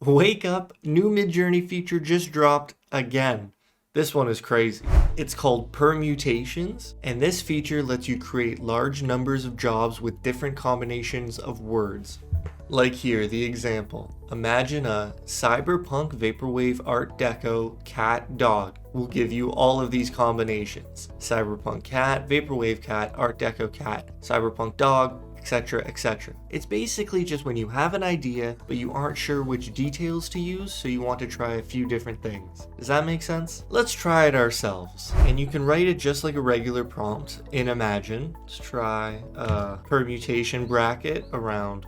Wake up, new Midjourney feature just dropped again. This one is crazy. It's called Permutations, and this feature lets you create large numbers of jobs with different combinations of words. Like here, the example. Imagine a cyberpunk vaporwave art deco cat dog. Will give you all of these combinations. Cyberpunk cat, vaporwave cat, art deco cat, cyberpunk dog, etc, etc. It's basically just when you have an idea, but you aren't sure which details to use, so you want to try a few different things. Does that make sense? Let's try it ourselves. And you can write it just like a regular prompt in Imagine. Let's try a permutation bracket around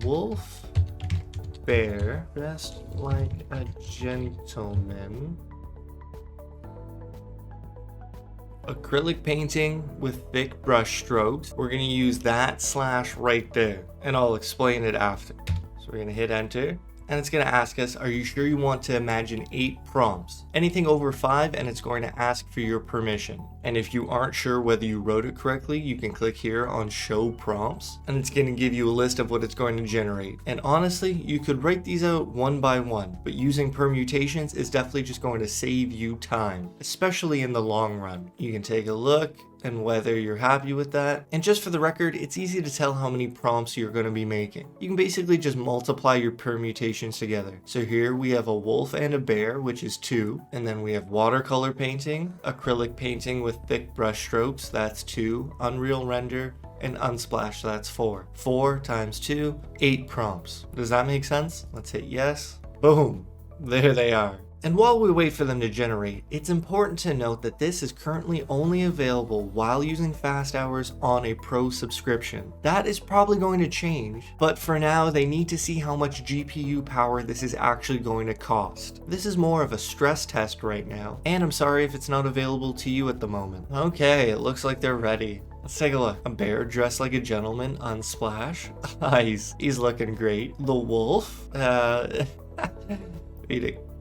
wolf, bear, dressed like a gentleman, acrylic painting with thick brush strokes. We're gonna use that slash right there, and I'll explain it after. So we're gonna hit enter, and it's gonna ask us, are you sure you want to imagine 8 prompts? Anything over 5, and it's going to ask for your permission. And if you aren't sure whether you wrote it correctly, you can click here on show prompts, and it's gonna give you a list of what it's going to generate. And honestly, you could write these out one by one, but using permutations is definitely just going to save you time, especially in the long run. You can take a look and whether you're happy with that. And just for the record, it's easy to tell how many prompts you're going to be making. You can basically just multiply your permutations together. So here we have a wolf and a bear, which is 2. And then we have watercolor painting, acrylic painting with thick brush strokes, that's 2. Unreal render, and unsplash, that's 4. 4 times 2, 8 prompts. Does that make sense? Let's hit yes. Boom. There they are. And while we wait for them to generate, it's important to note that this is currently only available while using Fast Hours on a Pro subscription. That is probably going to change, but for now they need to see how much GPU power this is actually going to cost. This is more of a stress test right now, and I'm sorry if it's not available to you at the moment. Okay, it looks like they're ready. Let's take a look. A bear dressed like a gentleman, unsplash. He's looking great. The wolf,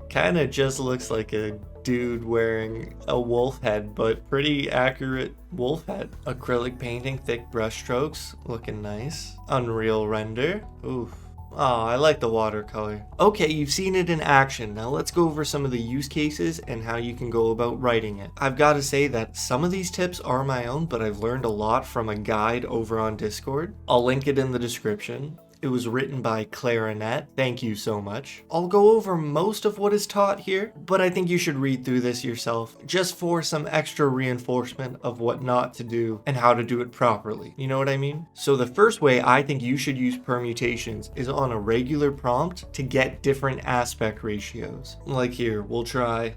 kind of just looks like a dude wearing a wolf head, but pretty accurate wolf head. Acrylic painting, thick brush strokes, looking nice. Unreal render. Oof. Oh, I like the watercolor. Okay, you've seen it in action. Now let's go over some of the use cases and how you can go about writing it. I've got to say that some of these tips are my own, but I've learned a lot from a guide over on Discord. I'll link it in the description. It was written by Clarinet. Thank you so much. I'll go over most of what is taught here, but I think you should read through this yourself just for some extra reinforcement of what not to do and how to do it properly. You know what I mean? So the first way I think you should use permutations is on a regular prompt to get different aspect ratios. Like here, we'll try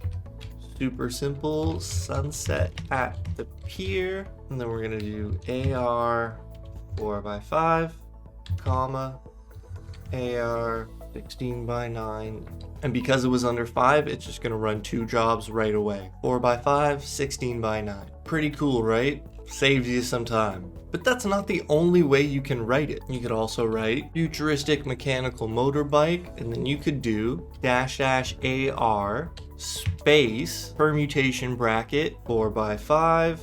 super simple sunset at the pier, and then we're gonna do AR 4x5, comma, AR 16x9, and because it was under 5, it's just gonna run 2 jobs right away. 4x5, 16x9. Pretty cool, right? Saves you some time. But that's not the only way you can write it. You could also write futuristic mechanical motorbike, and then you could do --AR space permutation bracket 4x5,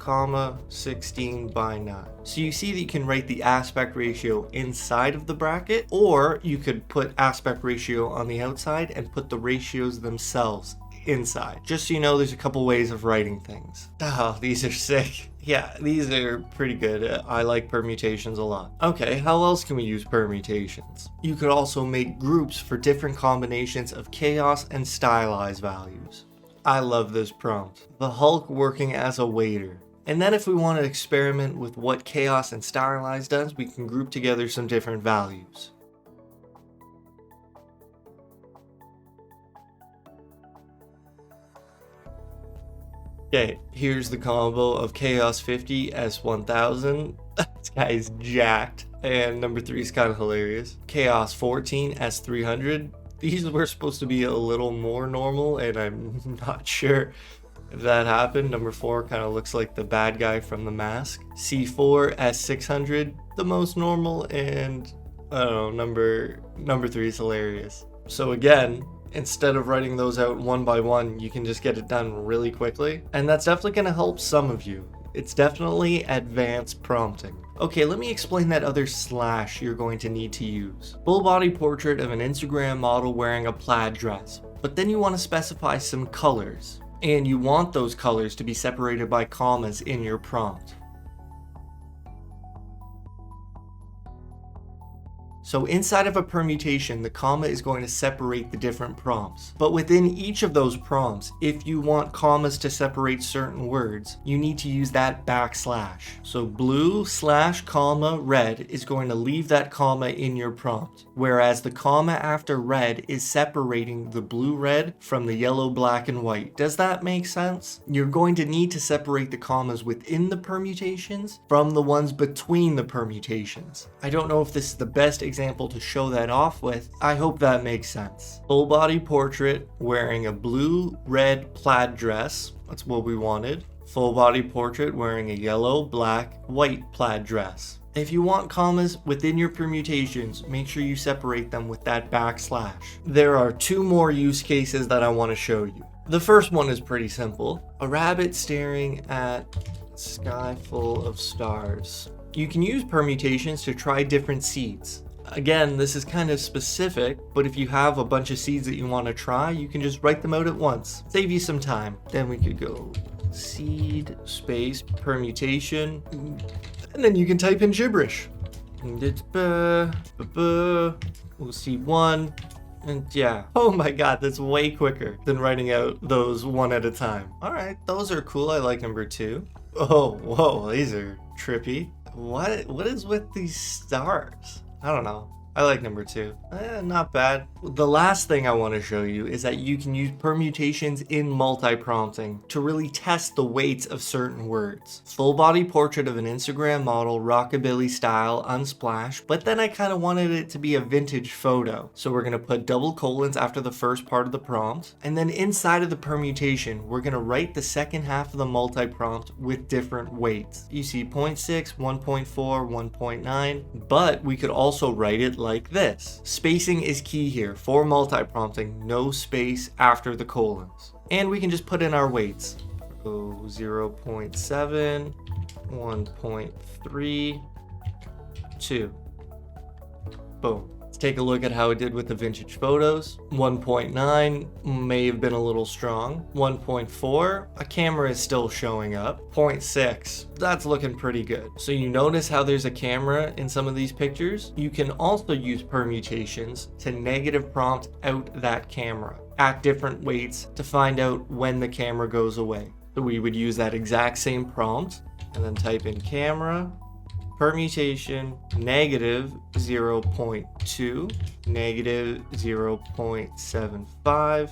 comma 16x9. So you see that you can write the aspect ratio inside of the bracket, or you could put aspect ratio on the outside and put the ratios themselves inside. Just so you know, there's a couple ways of writing things. Oh, these are sick. Yeah, these are pretty good. I like permutations a lot. Okay, how else can we use permutations? You could also make groups for different combinations of chaos and stylized values. I love this prompt. The Hulk working as a waiter. And then if we want to experiment with what chaos and stylized does, we can group together some different values. Okay, here's the combo of Chaos 50 S1000. This guy is jacked. And number 3 is kind of hilarious. Chaos 14 S300. These were supposed to be a little more normal, and I'm not sure if that happened. Number 4 kind of looks like the bad guy from The Mask. C4 S600, the most normal, and I don't know, number 3 is hilarious. So again, instead of writing those out one by one, you can just get it done really quickly. And that's definitely going to help some of you. It's definitely advanced prompting. Okay, let me explain that other slash you're going to need to use. Full body portrait of an Instagram model wearing a plaid dress. But then you want to specify some colors. And you want those colors to be separated by commas in your prompt. So inside of a permutation, the comma is going to separate the different prompts. But within each of those prompts, if you want commas to separate certain words, you need to use that backslash. So blue slash comma red is going to leave that comma in your prompt, whereas the comma after red is separating the blue red from the yellow, black, and white. Does that make sense? You're going to need to separate the commas within the permutations from the ones between the permutations. I don't know if this is the best example to show that off with. I hope that makes sense. Full body portrait wearing a blue red plaid dress. That's what we wanted. Full body portrait wearing a yellow, black, white plaid dress. If you want commas within your permutations, make sure you separate them with that backslash. There are two more use cases that I want to show you. The first one is pretty simple. A rabbit staring at a sky full of stars. You can use permutations to try different seeds. Again, this is kind of specific, but if you have a bunch of seeds that you want to try, you can just write them out at once. Save you some time. Then we could go seed space permutation, and then you can type in gibberish. We'll see one, and yeah. Oh my god, that's way quicker than writing out those one at a time. Alright, those are cool. I like number 2. Oh, whoa, these are trippy. What is with these stars? I don't know. I like number 2. Not bad. The last thing I want to show you is that you can use permutations in multi-prompting to really test the weights of certain words. Full body portrait of an Instagram model, rockabilly style, unsplash, but then I kind of wanted it to be a vintage photo. So we're going to put double colons after the first part of the prompt, and then inside of the permutation, we're going to write the second half of the multi-prompt with different weights. You see 0.6, 1.4, 1.9, but we could also write it like this. Spacing is key here. For multi-prompting, no space after the colons. And we can just put in our weights. So 0.7, 1.3, 2. Boom. Let's take a look at how it did with the vintage photos. 1.9 may have been a little strong. 1.4, a camera is still showing up. 0.6, that's looking pretty good. So you notice how there's a camera in some of these pictures? You can also use permutations to negative prompt out that camera at different weights to find out when the camera goes away. So we would use that exact same prompt and then type in camera, permutation, negative 0.2, negative 0.75,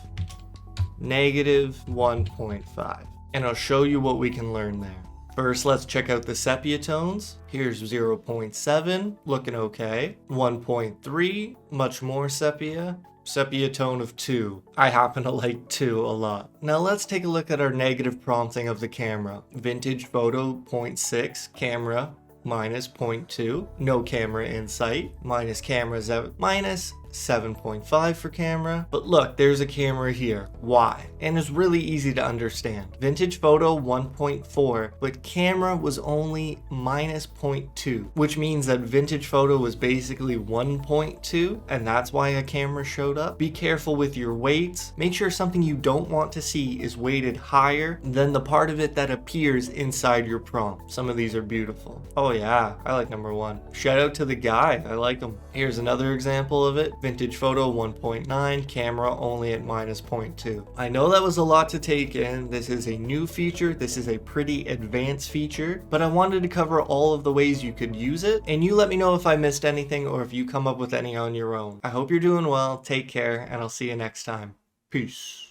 negative 1.5. And I'll show you what we can learn there. First, let's check out the sepia tones. Here's 0.7, looking okay. 1.3, much more sepia. Sepia tone of 2. I happen to like 2 a lot. Now let's take a look at our negative prompting of the camera. Vintage photo 0.6, camera minus 0.2, no camera in sight, minus cameras out, minus 7.5 for camera. But look, there's a camera here. Why? And it's really easy to understand. Vintage photo 1.4, but camera was only minus 0.2, which means that vintage photo was basically 1.2, and that's why a camera showed up. Be careful with your weights. Make sure something you don't want to see is weighted higher than the part of it that appears inside your prompt. Some of these are beautiful. Oh yeah, I like number 1. Shout out to the guy. I like him. Here's another example of it. Vintage photo 1.9, camera only at minus 0.2. I know that was a lot to take in. This is a new feature. This is a pretty advanced feature, but I wanted to cover all of the ways you could use it, and you let me know if I missed anything or if you come up with any on your own. I hope you're doing well. Take care, and I'll see you next time. Peace.